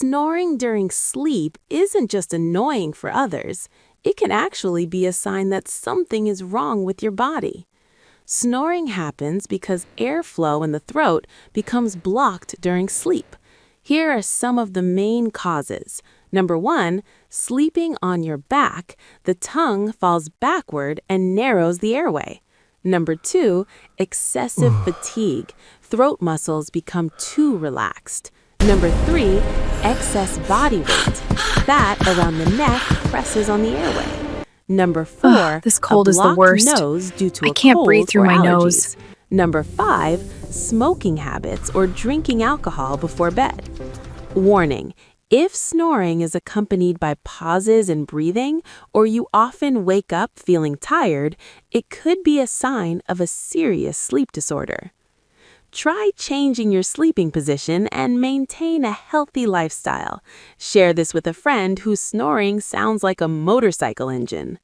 Snoring during sleep isn't just annoying for others, it can actually be a sign that something is wrong with your body. Snoring happens because airflow in the throat becomes blocked during sleep. Here are some of the main causes. Number 1, sleeping on your back, the tongue falls backward and narrows the airway. Number 2, excessive fatigue. Throat muscles become too relaxed. Number 3, excess body weight. Fat around the neck presses on the airway. Number 4, this cold a is the blocked worst. nose due to I a can't cold breathe through or my allergies. nose. Number 5, smoking habits or drinking alcohol before bed. Warning: if snoring is accompanied by pauses in breathing, or you often wake up feeling tired, it could be a sign of a serious sleep disorder. Try changing your sleeping position and maintain a healthy lifestyle. Share this with a friend whose snoring sounds like a motorcycle engine.